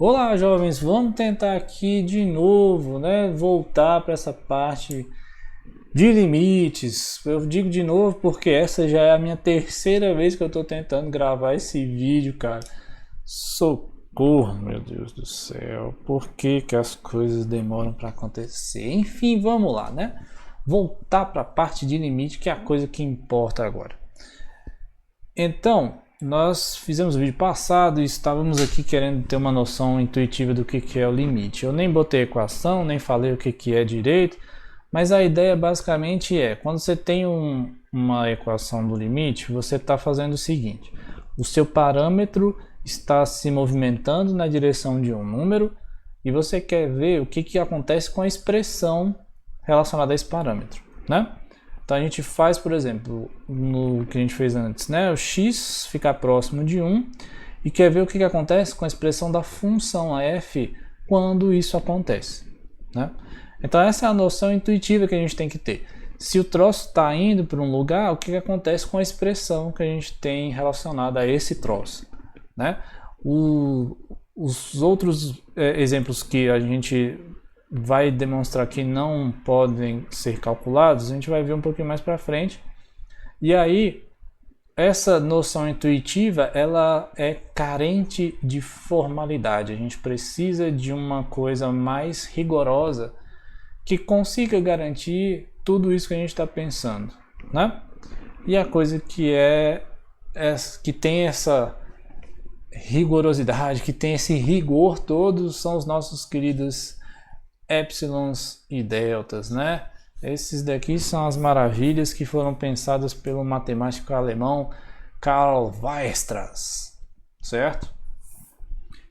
Olá, jovens, vamos tentar aqui de novo, né? Voltar para essa parte de limites. Eu digo de novo porque essa já é a minha terceira vez que eu estou tentando gravar esse vídeo, cara. Socorro, meu Deus do céu. Por que que as coisas demoram para acontecer? Enfim, vamos lá, né? Voltar para a parte de limite, que é a coisa que importa agora. Então, nós fizemos o vídeo passado e estávamos aqui querendo ter uma noção intuitiva do que é o limite. Eu nem botei equação, nem falei o que é direito, mas a ideia basicamente é, quando você tem uma equação do limite, você está fazendo o seguinte: o seu parâmetro está se movimentando na direção de um número e você quer ver o que acontece com a expressão relacionada a esse parâmetro, né? Então a gente faz, por exemplo, no que a gente fez antes, né? O x ficar próximo de 1 e quer ver o que acontece com a expressão da função f quando isso acontece, né? Então essa é a noção intuitiva que a gente tem que ter. Se o troço está indo para um lugar, o que acontece com a expressão que a gente tem relacionada a esse troço, né? Os outros exemplos que a gente vai demonstrar que não podem ser calculados, a gente vai ver um pouquinho mais para frente. E aí, essa noção intuitiva, ela é carente de formalidade. A gente precisa de uma coisa mais rigorosa que consiga garantir tudo isso que a gente está pensando, né? E a coisa que tem essa rigorosidade, que tem esse rigor todo, são os nossos queridos épsilons e deltas, né? Esses daqui são as maravilhas que foram pensadas pelo matemático alemão Karl Weierstrass, certo?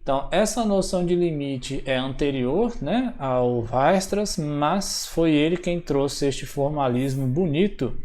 Então, essa noção de limite é anterior, né, ao Weierstrass, mas foi ele quem trouxe este formalismo bonito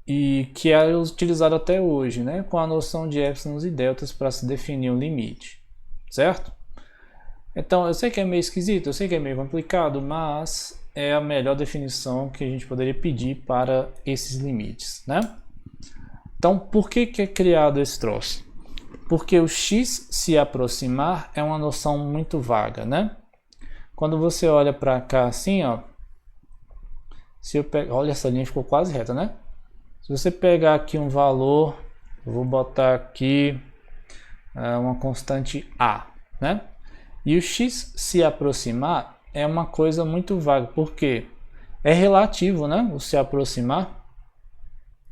e que é utilizado até hoje, né, com a noção de épsilons e deltas para se definir um limite, certo? Então, eu sei que é meio esquisito, eu sei que é meio complicado, mas é a melhor definição que a gente poderia pedir para esses limites, né? Então, por que é criado esse troço? Porque o x se aproximar é uma noção muito vaga, né? Quando você olha para cá assim, ó, se eu pegar, olha, essa linha ficou quase reta, né? Se você pegar aqui um valor, eu vou botar aqui uma constante a, né? E o x se aproximar é uma coisa muito vaga, porque é relativo, né? O se aproximar.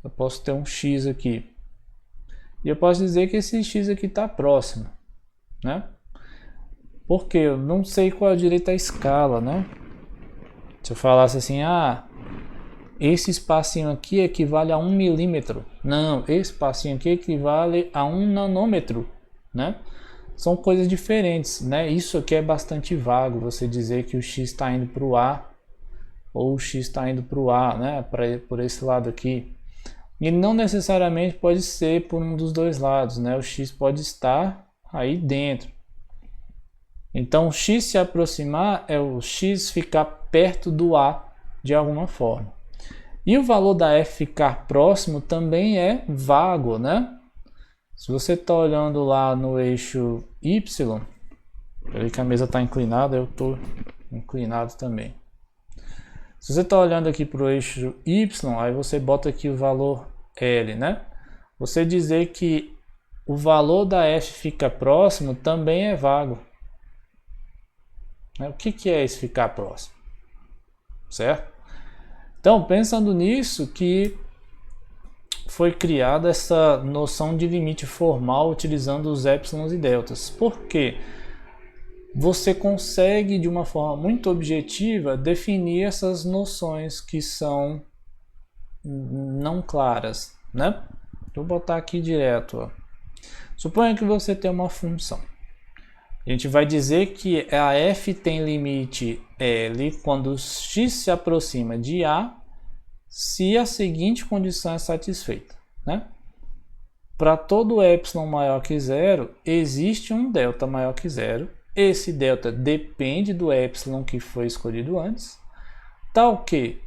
Eu posso ter um x aqui. E eu posso dizer que esse x aqui está próximo, né? Porque eu não sei qual é direito à escala, né? Se eu falasse assim, esse espacinho aqui equivale a 1 milímetro. Não, esse espacinho aqui equivale a 1 nanômetro, né? São coisas diferentes, né? Isso aqui é bastante vago, você dizer que o x está indo para o A ou o x está indo para o A, né? Por esse lado aqui. E não necessariamente pode ser por um dos dois lados, né? O x pode estar aí dentro. Então, o x se aproximar é o x ficar perto do A de alguma forma. E o valor da f ficar próximo também é vago, né? Se você está olhando lá no eixo Y, peraí que a mesa está inclinada, eu estou inclinado também. Se você está olhando aqui para o eixo Y, aí você bota aqui o valor L, né? Você dizer que o valor da f fica próximo também é vago. O que é esse ficar próximo? Certo? Então, pensando nisso, que foi criada essa noção de limite formal utilizando os épsilons e deltas. Por quê? Você consegue, de uma forma muito objetiva, definir essas noções que são não claras, né? Vou botar aqui direto, ó. Suponha que você tem uma função. A gente vai dizer que a f tem limite L quando x se aproxima de A, se a seguinte condição é satisfeita, né? Para todo epsilon maior que zero, existe um delta maior que zero. Esse delta depende do epsilon que foi escolhido antes, tal que,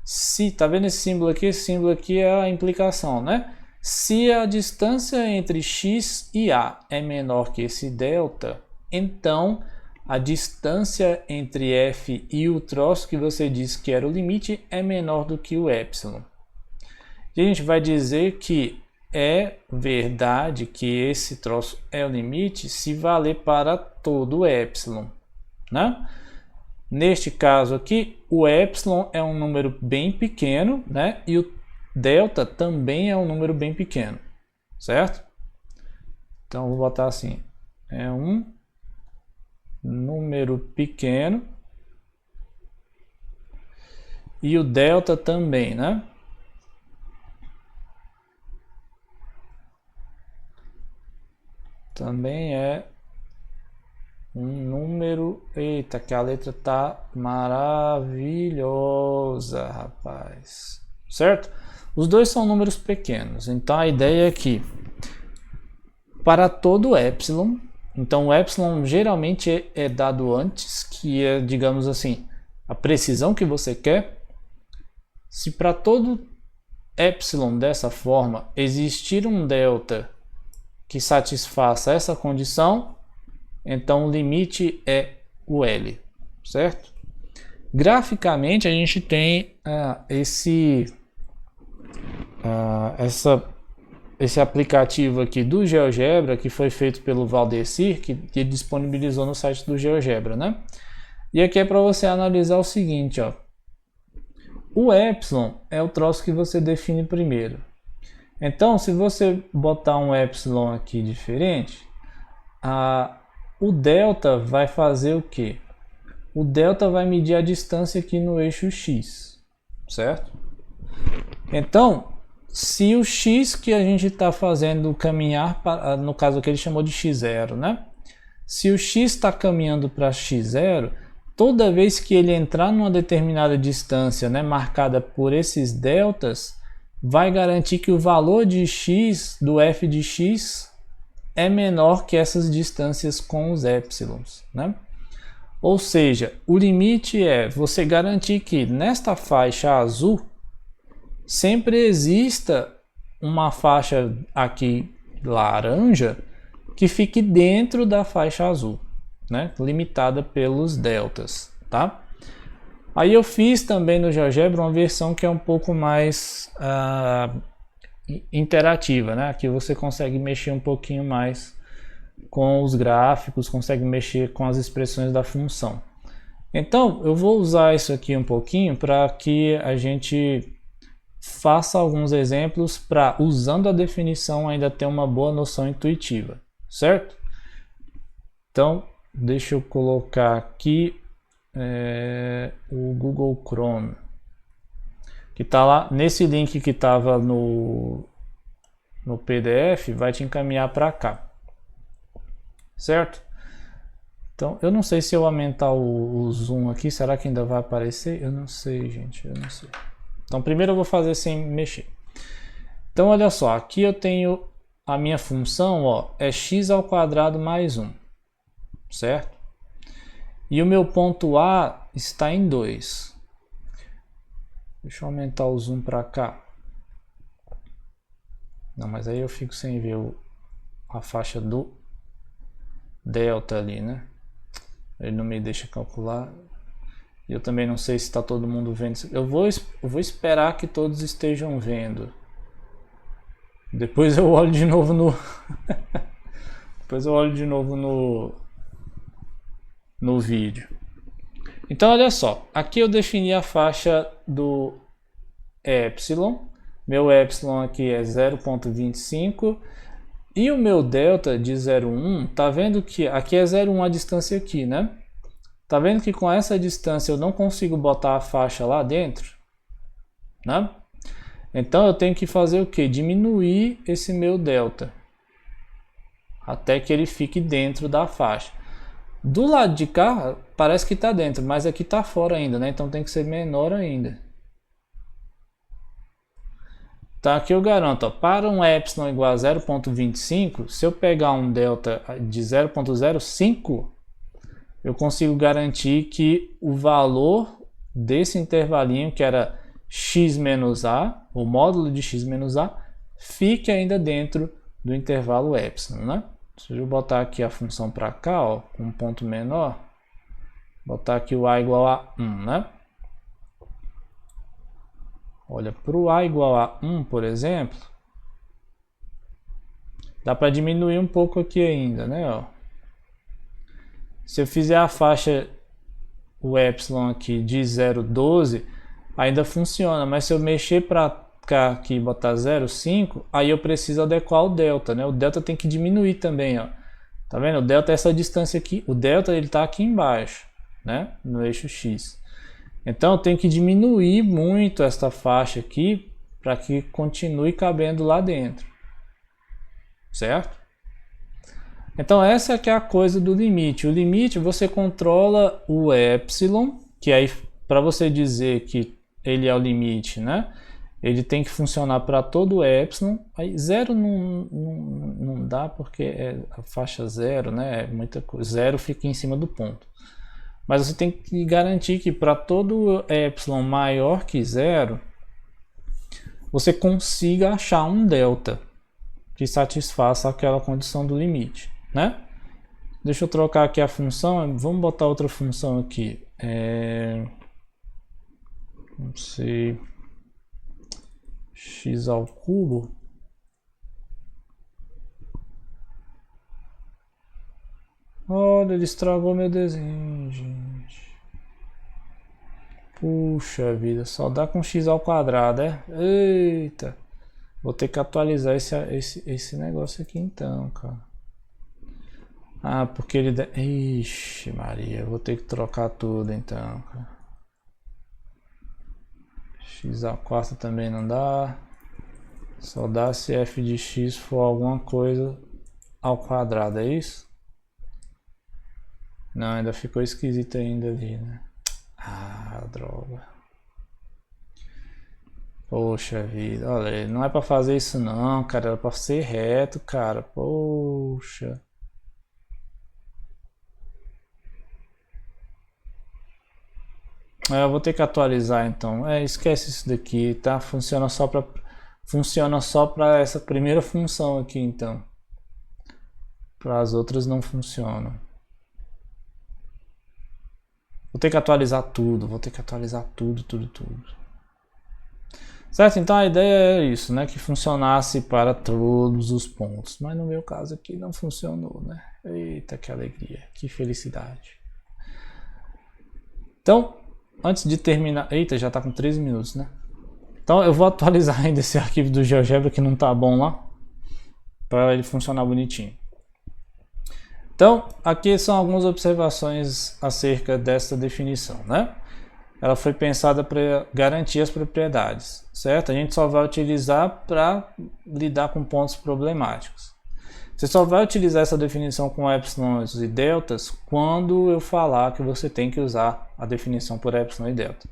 se tá vendo esse símbolo aqui é a implicação, né? Se a distância entre x e A é menor que esse delta, então a distância entre f e o troço que você disse que era o limite é menor do que o epsilon. E a gente vai dizer que é verdade que esse troço é o limite se valer para todo o epsilon, né? Neste caso aqui, o epsilon é um número bem pequeno, né? E o delta também é um número bem pequeno, certo? Então, vou botar assim, é um número pequeno e o delta também, né? Também é um número... Eita, que a letra tá maravilhosa, rapaz. Certo? Os dois são números pequenos. Então a ideia é que para todo epsilon, então o epsilon geralmente é dado antes, que é, digamos assim, a precisão que você quer. Se para todo epsilon dessa forma existir um delta que satisfaça essa condição, então o esse o L, certo? Graficamente a gente tem esse aplicativo aqui do GeoGebra, que foi feito pelo Valdecir, que disponibilizou no site do GeoGebra, né? E aqui é para você analisar o seguinte, ó. O epsilon é o troço que você define primeiro. Então, se você botar um epsilon aqui diferente, o delta vai fazer o quê? O delta vai medir a distância aqui no eixo x, certo? Então, se o x que a gente está fazendo caminhar, no caso aqui ele chamou de x0, né? Se o x está caminhando para x0, toda vez que ele entrar numa determinada distância, né, marcada por esses deltas, vai garantir que o valor de x, do f de x, é menor que essas distâncias com os épsilons, né? Ou seja, o limite é você garantir que nesta faixa azul sempre exista uma faixa aqui laranja que fique dentro da faixa azul, né? Limitada pelos deltas, tá? Aí eu fiz também no GeoGebra uma versão que é um pouco mais interativa, né? Aqui você consegue mexer um pouquinho mais com os gráficos, consegue mexer com as expressões da função. Então eu vou usar isso aqui um pouquinho para que a gente faça alguns exemplos para, usando a definição, ainda ter uma boa noção intuitiva, certo? Então deixa eu colocar aqui o Google Chrome, que está lá nesse link que estava no PDF, vai te encaminhar para cá, certo? Então eu não sei se eu aumentar o zoom aqui, será que ainda vai aparecer? Eu não sei, gente, eu não sei. Então primeiro eu vou fazer sem mexer. Então olha só, aqui eu tenho a minha função, ó, é x² mais 1, certo? E o meu ponto A está em 2. Deixa eu aumentar o zoom para cá. Não, mas aí eu fico sem ver a faixa do delta ali, né? Ele não me deixa calcular. E eu também não sei se está todo mundo vendo. Eu vou esperar que todos estejam vendo. Depois eu olho de novo no... Depois eu olho de novo no vídeo. Então olha só, aqui eu defini a faixa do epsilon, meu epsilon aqui é 0,25 e o meu delta de 0,1, tá vendo que aqui é 0,1 a distância aqui, né? Tá vendo que com essa distância eu não consigo botar a faixa lá dentro, né? Então eu tenho que fazer o que? Diminuir esse meu delta até que ele fique dentro da faixa. Do lado de cá parece que está dentro, mas aqui está fora ainda, né? Então tem que ser menor ainda. Tá, aqui eu garanto, ó, para um epsilon igual a 0,25, se eu pegar um delta de 0,05, eu consigo garantir que o valor desse intervalinho, que era x menos a, o módulo de x menos a, fique ainda dentro do intervalo epsilon, né? Se eu botar aqui a função para cá, ó, com um ponto menor, botar aqui o a igual a 1, né? Olha, para o a igual a 1, por exemplo, dá para diminuir um pouco aqui ainda, né? Ó. Se eu fizer a faixa, o epsilon aqui de 0,12, ainda funciona, mas se eu mexer para cá aqui e botar 0,5, aí eu preciso adequar o delta, né? O delta tem que diminuir também, ó. Tá vendo? O delta é essa distância aqui, o delta ele tá aqui embaixo, né? No eixo X. Então eu tenho que diminuir muito esta faixa aqui para que continue cabendo lá dentro, certo? Então essa que é a coisa do limite. O limite você controla o epsilon, que aí para você dizer que ele é o limite, né? Ele tem que funcionar para todo epsilon. Aí zero não dá porque é a faixa zero, né? É muita coisa. Zero fica em cima do ponto. Mas você tem que garantir que para todo epsilon maior que zero, você consiga achar um delta que satisfaça aquela condição do limite, né? Deixa eu trocar aqui a função, vamos botar outra função aqui. Não sei, x ao cubo. Olha, ele estragou meu desenho, gente. Puxa vida, só dá com x ao quadrado, é? Eita. Vou ter que atualizar esse negócio aqui então, cara. Ah, porque ele... Ixi, Maria, vou ter que trocar tudo então, cara. X ao quarto também não dá. Só dá se f de x for alguma coisa ao quadrado, é isso? Não, ainda ficou esquisito ainda ali, né? Ah, droga. Poxa vida, olha, não é pra fazer isso não, cara, era pra ser reto, cara, poxa. Eu vou ter que atualizar então, esquece isso daqui, tá? Funciona só pra essa primeira função aqui então. Para as outras não funcionam. Vou ter que atualizar tudo, tudo. Certo? Então a ideia é isso, né? Que funcionasse para todos os pontos. Mas no meu caso aqui não funcionou, né? Eita, que alegria, que felicidade. Então, antes de terminar... Eita, já está com 13 minutos, né? Então eu vou atualizar ainda esse arquivo do GeoGebra que não está bom lá. Para ele funcionar bonitinho. Então, aqui são algumas observações acerca dessa definição, né? Ela foi pensada para garantir as propriedades, certo? A gente só vai utilizar para lidar com pontos problemáticos. Você só vai utilizar essa definição com epsilons e deltas quando eu falar que você tem que usar a definição por epsilon e delta.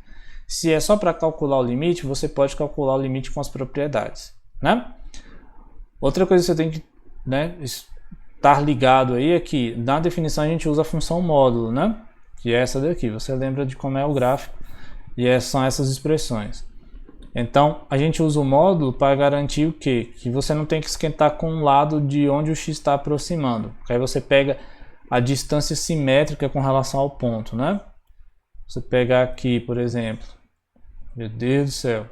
Se é só para calcular o limite, você pode calcular o limite com as propriedades, né? Outra coisa que você tem que, né, estar ligado aí é que na definição a gente usa a função módulo, né? Que é essa daqui. Você lembra de como é o gráfico e são essas expressões. Então a gente usa o módulo para garantir o quê? Que você não tem que esquentar com o lado de onde o x está aproximando. Porque aí você pega a distância simétrica com relação ao ponto, né? Você pegar aqui, por exemplo, meu Deus do céu,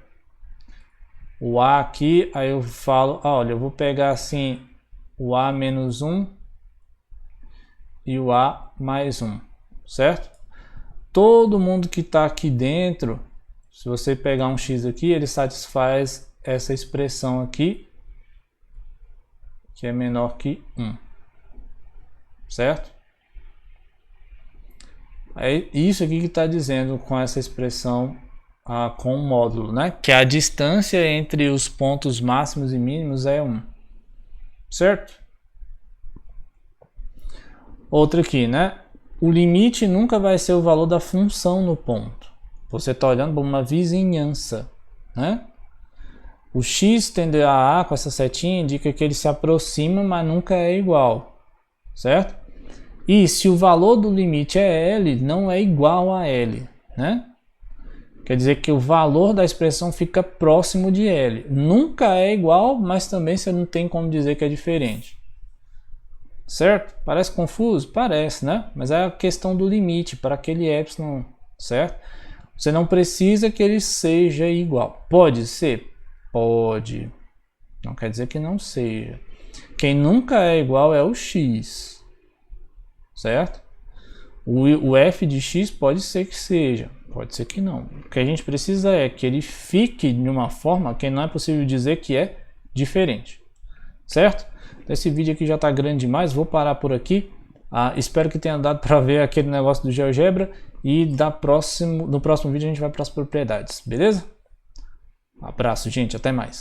o a aqui, aí eu falo, olha, eu vou pegar assim o a menos 1 e o a mais 1, certo? Todo mundo que está aqui dentro, se você pegar um x aqui, ele satisfaz essa expressão aqui, que é menor que 1, certo? É isso aqui que está dizendo com essa expressão com o módulo, né? Que a distância entre os pontos máximos e mínimos é 1, certo? Outra aqui, né? O limite nunca vai ser o valor da função no ponto. Você está olhando para uma vizinhança, né? O x tendendo a com essa setinha indica que ele se aproxima, mas nunca é igual, certo? E se o valor do limite é L, não é igual a L, né? Quer dizer que o valor da expressão fica próximo de L. Nunca é igual, mas também você não tem como dizer que é diferente. certo? Parece confuso? Parece, né? Mas é a questão do limite para aquele epsilon, certo? Você não precisa que ele seja igual. Pode ser? Pode. Não quer dizer que não seja. Quem nunca é igual é o x, certo? O f de x pode ser que seja, pode ser que não. O que a gente precisa é que ele fique de uma forma que não é possível dizer que é diferente, certo? Esse vídeo aqui já está grande demais, vou parar por aqui. Espero que tenha dado para ver aquele negócio do GeoGebra e no próximo vídeo a gente vai para as propriedades, beleza? Abraço, gente, até mais.